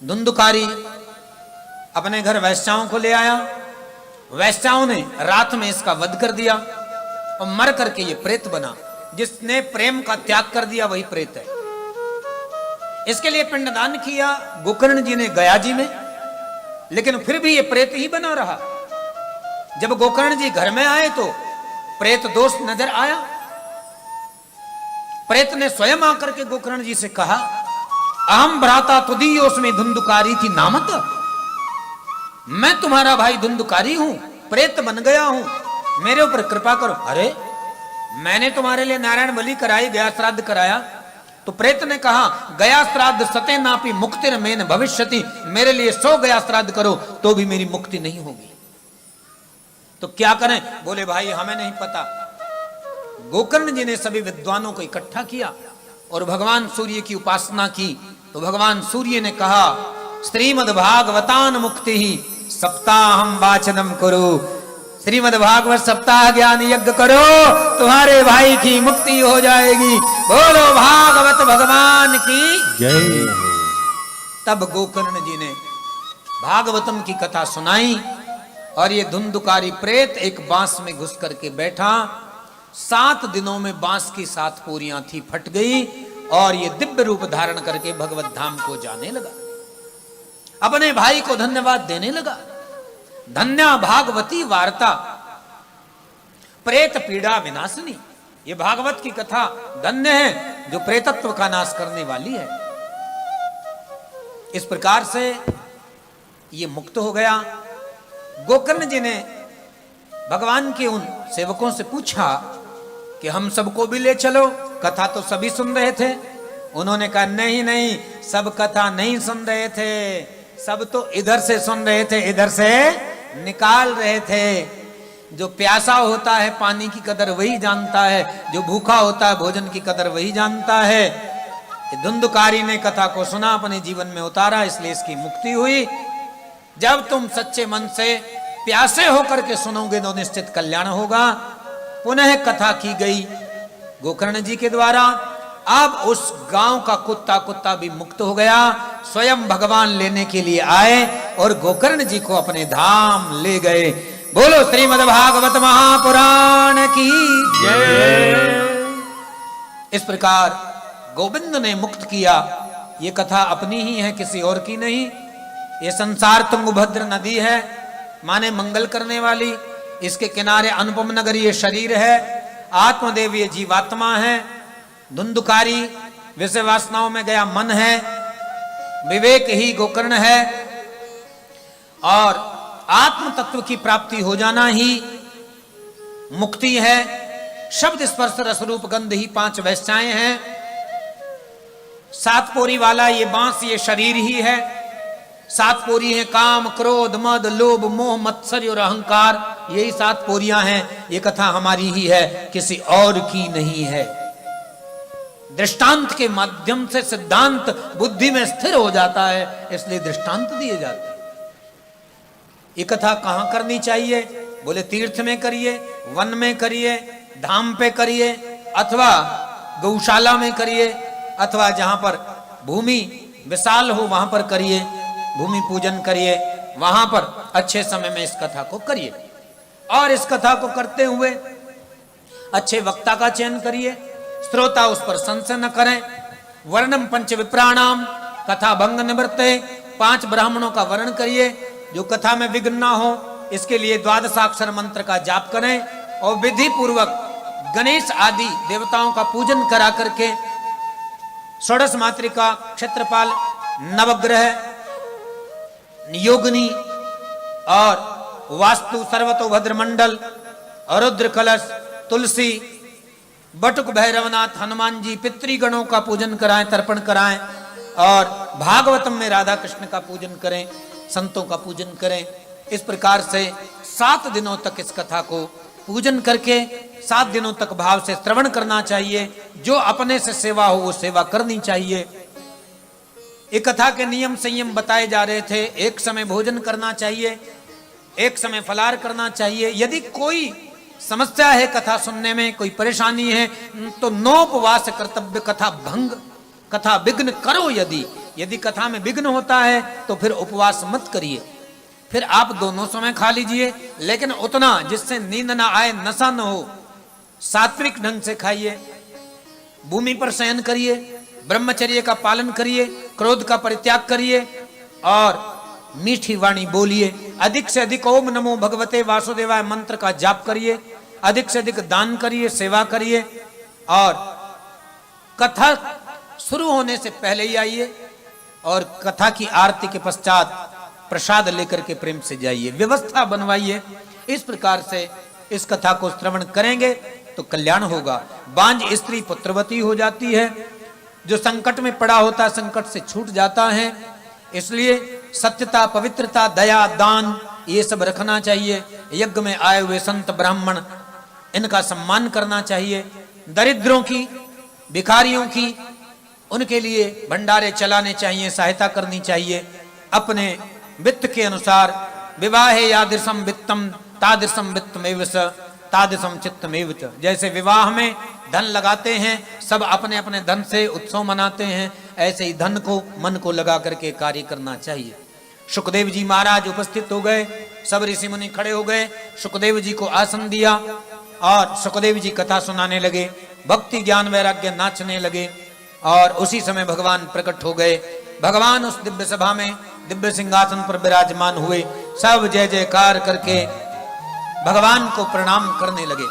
धुंधुकारी अपने घर वैश्याओं को ले आया। वैश्याओं ने रात में इसका वध कर दिया और मर करके ये प्रेत बना। जिसने प्रेम का त्याग कर दिया वही प्रेत है। इसके लिए पिंडदान किया गोकर्ण जी ने गया जी में, लेकिन फिर भी ये प्रेत ही बना रहा। जब गोकर्ण जी घर में आए तो प्रेत दोष नजर आया। प्रेत ने स्वयं आकर के गोकर्ण जी से कहा, अहम भ्राता तुदीयोस्मि धुंधुकारी थी नामत। मैं तुम्हारा भाई धुंधुकारी हूं, प्रेत बन गया हूं, मेरे ऊपर कृपा करो। अरे मैंने तुम्हारे लिए नारायण बलि कराई, गया श्राद्ध कराया। तो प्रेत ने कहा, गया श्राद्ध सते नापी मुक्तिर मेन भविष्यति। मेरे लिए 100 गया श्राद्ध करो तो भी मेरी मुक्ति नहीं होगी। तो क्या करें? बोले भाई हमें नहीं पता। गोकर्ण जी ने सभी विद्वानों को इकट्ठा किया और भगवान सूर्य की उपासना की। तो भगवान सूर्य ने कहा, श्रीमद् भागवतान मुक्ति ही सप्ताहम वाचनम करो। श्रीमद् भागवत सप्ताह ज्ञान यज्ञ करो, तुम्हारे भाई की मुक्ति हो जाएगी। बोलो भागवत भगवान की जय। तब गोकर्ण जी ने भागवतम की कथा सुनाई और ये धुंधुकारी प्रेत एक बांस में घुस करके बैठा। 7 दिनों में बांस की 7 पोरियां थी, फट गई और ये दिव्य रूप धारण करके भगवत धाम को जाने लगा। अपने भाई को धन्यवाद देने लगा। धन्या भागवती वार्ता प्रेत पीड़ा विनाशिनी। ये भागवत की कथा धन्य है जो प्रेतत्व का नाश करने वाली है। इस प्रकार से ये मुक्त हो गया। गोकर्ण जी ने भगवान के उन सेवकों से पूछा कि हम सबको भी ले चलो। कथा तो सभी सुन रहे थे। उन्होंने कहा नहीं नहीं, सब कथा नहीं सुन रहे थे, सब तो इधर से सुन रहे थे, इधर से निकाल रहे थे। जो प्यासा होता है पानी की कदर वही जानता है, जो भूखा होता है भोजन की कदर वही जानता है। धुंधुकारी ने कथा को सुना, अपने जीवन में उतारा, इसलिए इसकी मुक्ति हुई। जब तुम सच्चे मन से प्यासे होकर के सुनोगे तो निश्चित कल्याण होगा। पुनः कथा की गई गोकर्ण जी के द्वारा। अब उस गांव का कुत्ता भी मुक्त हो गया। स्वयं भगवान लेने के लिए आए और गोकर्ण जी को अपने धाम ले गए। बोलो श्रीमद् भागवत महापुराण की जय। इस प्रकार गोविंद ने मुक्त किया। ये कथा अपनी ही है, किसी और की नहीं। ये संसार तुंगभद्र नदी है, माने मंगल करने वाली। इसके किनारे अनुपम नगर ये शरीर है। आत्मदेव ये जीवात्मा है। धुंधुकारी विषय वासनाओं में गया मन है। विवेक ही गोकर्ण है और आत्म तत्व की प्राप्ति हो जाना ही मुक्ति है। शब्द स्पर्श रस रूप गंध ही 5 वैश्याएं हैं। 7 पोरी वाला ये बांस ये शरीर ही है। 7 पोरी है काम क्रोध मद लोभ मोह मत्सर्य और अहंकार, यही 7 पोरियां हैं। ये कथा हमारी ही है, किसी और की नहीं है। दृष्टांत के माध्यम से सिद्धांत बुद्धि में स्थिर हो जाता है, इसलिए दृष्टांत दिए जाते हैं। ये कथा कहां करनी चाहिए? बोले तीर्थ में करिए, वन में करिए, धाम पे करिए, अथवा गौशाला में करिए, अथवा जहां पर भूमि विशाल हो वहां पर करिए, भूमि पूजन करिए, वहां पर अच्छे समय में इस कथा को करिए। और इस कथा को करते हुए अच्छे वक्ता का चयन करिए, श्रोता उस पर संशय न करें। वर्णम पंच विप्राणाम कथा भंग निवृत्ते, 5 ब्राह्मणों का वर्णन करिए जो कथा में विघ्न ना हो। इसके लिए 12 मंत्र का जाप करें और विधि पूर्वक गणेश आदि देवताओं का पूजन करा करके षोडश मातृका, क्षेत्रपाल, नवग्रह, योगिनी और वास्तु, सर्वतोभद्र मंडल, रुद्र कलश, तुलसी, बटुक भैरवनाथ, हनुमान जी, पितृगणों का पूजन कराएं, तर्पण कराएं। और भागवतम में राधा कृष्ण का पूजन करें, संतों का पूजन करें। इस प्रकार से 7 दिनों तक इस कथा को पूजन करके 7 दिनों तक भाव से श्रवण करना चाहिए। जो अपने से सेवा हो वो सेवा करनी चाहिए। एक कथा के नियम संयम बताए जा रहे थे। एक समय भोजन करना चाहिए, एक समय फलाहार करना चाहिए। यदि कोई समस्या है कथा सुनने में, कोई परेशानी है, तो 9 उपवास कर्तव्य। कथा भंग, कथा विघ्न करो यदि कथा में विघ्न होता है तो फिर उपवास मत करिए, फिर आप दोनों समय खा लीजिए, लेकिन उतना जिससे नींद ना आए, नशा न हो। सात्विक ढंग से खाइए, भूमि पर शयन करिए, ब्रह्मचर्य का पालन करिए, क्रोध का परित्याग करिए और मीठी वाणी बोलिए। अधिक से अधिक ओम नमो भगवते वासुदेवाय मंत्र का जाप करिए, अधिक से अधिक दान करिए, सेवा करिए और कथा शुरू होने से पहले ही आइए और कथा की आरती के पश्चात प्रसाद लेकर के प्रेम से जाइए। व्यवस्था बनवाइए। इस प्रकार से इस कथा को श्रवण करेंगे तो कल्याण होगा। बांझ स्त्री पुत्रवती हो जाती है, जो संकट में पड़ा होता है संकट से छूट जाता है। इसलिए सत्यता, पवित्रता, दया, दान ये सब रखना चाहिए। यज्ञ में आए हुए संत ब्राह्मण, इनका सम्मान करना चाहिए। दरिद्रों की, भिखारियों की, उनके लिए भंडारे चलाने चाहिए, सहायता करनी चाहिए। अपने वित्त के अनुसार विवाहे यादृशम वित्तम तादृशम वित्तमेव स तादृशम चित्तमेव च। जैसे विवाह में धन लगाते हैं, सब अपने अपने धन से उत्सव मनाते हैं, ऐसे ही धन को, मन को लगा करके कार्य करना चाहिए। सुखदेव जी महाराज उपस्थित हो गए, सब ऋषि मुनि खड़े हो गए, सुखदेव जी को आसन दिया और सुखदेव जी कथा सुनाने लगे। भक्ति ज्ञान वैराग्य नाचने लगे और उसी समय भगवान प्रकट हो गए। भगवान उस दिव्य सभा में दिव्य सिंहासन पर विराजमान हुए। सब जय जयकार करके भगवान को प्रणाम करने लगे।